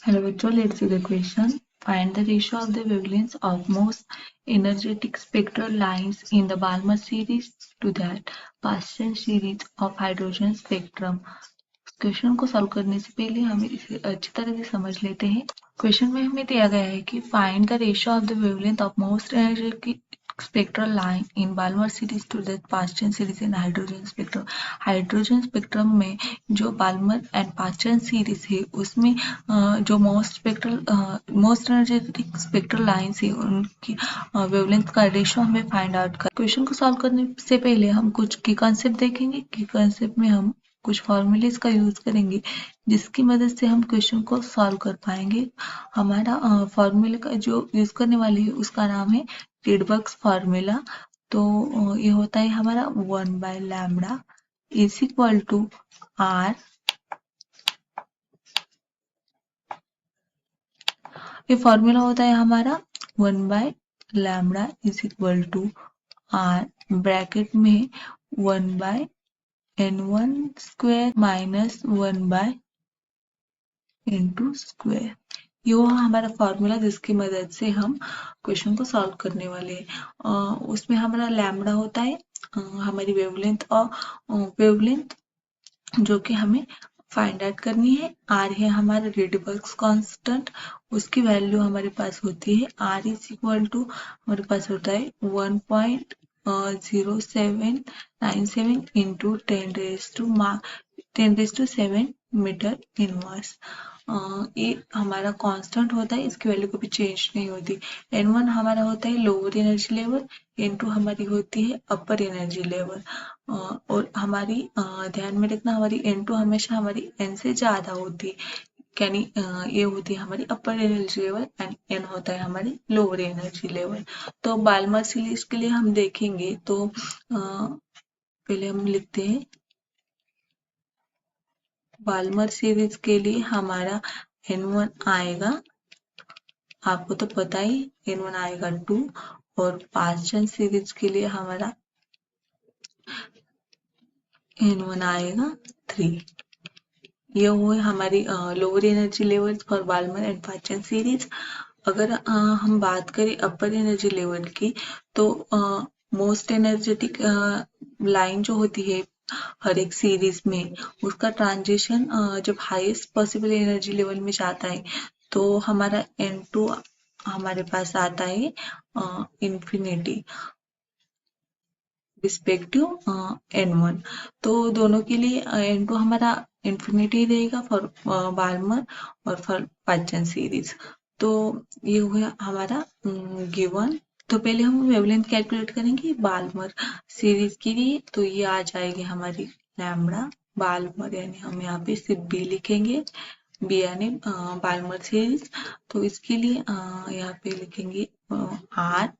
Hello bachcho, let's see the question. Find the ratio of the wavelengths of most energetic spectral lines in the Balmer series to that Paschen series of hydrogen spectrum. Question को solve करने से पहले हम इसे अच्छी तरह से समझ लेते हैं। क्वेश्चन में हमें दिया गया है कि find the ratio of the wavelength of most energetic spectral line in Balmer series to the Paschen series in hydrogen spectrum. Hydrogen spectrum में जो बाल्मर एंड पास्चन सीरीज है उसमें जो मोस्ट एनर्जेटिक स्पेक्ट्रल लाइन्स है उनकी wavelength का ratio हमें find out कर। क्वेश्चन को सॉल्व करने से पहले हम कुछ की कॉन्सेप्ट देखेंगे। की कॉन्सेप्ट में हम कुछ फॉर्मूलेज का यूज करेंगे जिसकी मदद से हम क्वेश्चन को सॉल्व कर पाएंगे। हमारा फॉर्मूले का जो यूज करने वाले है उसका नाम है रिडबर्ग्स फार्मूला। तो ये होता है हमारा 1/λ इज इक्वल टू आर। ये फॉर्मूला होता है हमारा 1/λ is equal to R bracket में 1/n1 square minus 1/n2 square. ये वो हमारा फॉर्मूला जिसकी मदद से हम क्वेश्चन को सॉल्व करने वाले हैं। उसमें हमारा लैम्बडा होता है हमारी वेवलेंथ और वेवलेंथ जो कि हमें फाइंड आउट करनी है। आर है हमारा रेडबर्ग्स कांस्टेंट, उसकी वैल्यू हमारे पास होती है आर इज इक्वल टू हमारे पास होता है 1.0797 इंटू 10⁻⁷ मीटर इनवर्स। ये हमारा कांस्टेंट होता है, इसकी वैल्यू कभी चेंज नहीं होती। n1 हमारा होता है लोअर एनर्जी लेवल, n2 हमारी होती है अपर एनर्जी लेवल। और हमारी ध्यान में रखना हमारी n2 हमेशा हमारी n से ज्यादा होती है, यानी ये होती है हमारी अपर एनर्जी लेवल एंड n होता है हमारी लोअर एनर्जी लेवल। तो बाल्मर सीरीज के लिए हम देखेंगे तो पहले हम लिखते हैं बाल्मर सीरीज के लिए हमारा n1 आएगा, आपको तो पता ही n1 आएगा 2, और पास्चन सीरीज के लिए हमारा n1 आएगा 3। ये हुए हमारी lower energy levels for Balmer and Paschen series. अगर हम बात करें अपर एनर्जी लेवल की तो मोस्ट एनर्जेटिक लाइन जो होती है हर एक सीरीज में उसका ट्रांजिशन जब हाईएस्ट पॉसिबल एनर्जी लेवल में जाता है तो हमारा n2 हमारे पास आता है इंफिनिटी रिस्पेक्टिव n1। तो दोनों के लिए n2 हमारा इंफिनिटी रहेगा फॉर बाल्मर और फॉर पास्चन सीरीज। तो ये हुआ हमारा गिवन। तो पहले हम वेवलेंथ कैलकुलेट करेंगे बाल्मर सीरीज के लिए, तो ये आ जाएगी हमारी लैम्बडा बाल्मर, यानी हम यहाँ पे सिर्फ बी लिखेंगे, बी यानी बाल्मर सीरीज। तो इसके लिए यहाँ पे लिखेंगे आर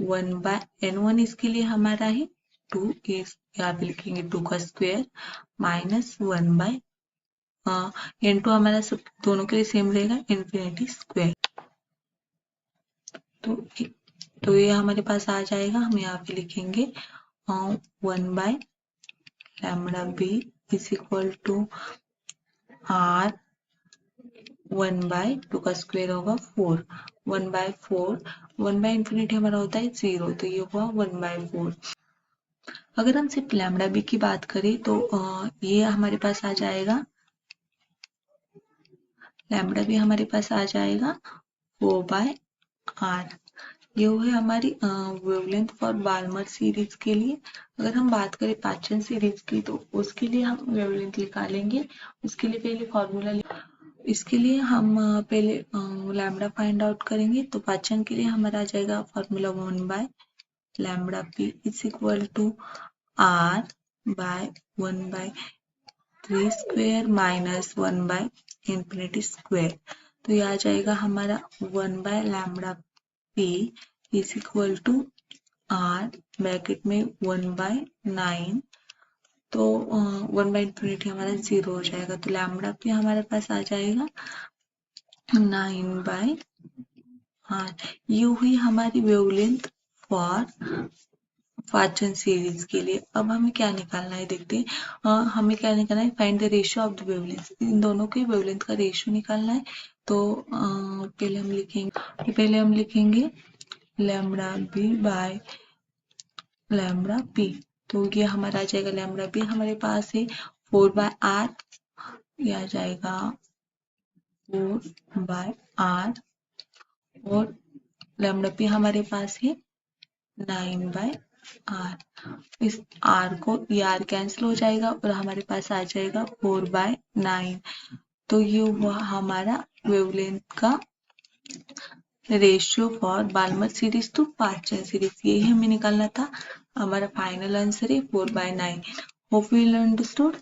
1/n1, इसके लिए हमारा है 2 इज, यहाँ पे लिखेंगे 2 का स्क्वायर माइनस 1/n2 हमारा सब दोनों के लिए सेम रहेगा इंफिनिटी स्क्वायर। तो ये हमारे पास आ जाएगा, हम यहाँ पे लिखेंगे 1/λ इज इक्वल टू आर 1/2 का स्क्वायर होगा 4, 1/4, 1/इंफिनिटी हमारा होता है 0, तो ये हुआ 1/4। अगर हम सिर्फ लैम्बडा बी की बात करें तो ये हमारे पास आ जाएगा, लैम्बडा बी हमारे पास आ जाएगा 4/r। ये है हमारी वेवलेंथ फॉर बाल्मर सीरीज के लिए। अगर हम बात करें पास्चन सीरीज की तो उसके लिए हम वेवलेंथ निकालेंगे। उसके लिए पहले फॉर्मूला, इसके लिए हम पहले लैम्बडा फाइंड आउट करेंगे। तो पास्चन के लिए हमारा आ जाएगा formula 1/λ p is equal to r by 1/3 square minus 1/इंफिनिटी स्क्वायर। तो ये आ जाएगा हमारा 1/λ p is equal to r bracket में 1/9। तो 1/इंफिनिटी हमारा 0 हो जाएगा, तो लैम्बडा p हमारे पास आ जाएगा 9/r। ये हुई हमारी वेवलेंथ फॉर पास्चन सीरीज के लिए। अब हमें क्या निकालना है देखते हैं। हमें क्या निकालना है, find the ratio of the wavelength. इन दोनों के वेवलेंथ का रेशियो निकालना है। तो पहले हम लिखेंगे lambda B by lambda P. तो ये हमारा आ जाएगा लैम्बडा बी हमारे पास है 4/r, ये आ जाएगा 4/r और लैम्बडा पी हमारे पास है 9/r। इस r को ये r कैंसिल हो जाएगा और हमारे पास आ जाएगा 4/9। तो ये हुआ हमारा वेवलेंथ का ratio for Balmer series to partial series, यही हमें निकालना था। हमारा फाइनल आंसर है 4/9। Hope you understood.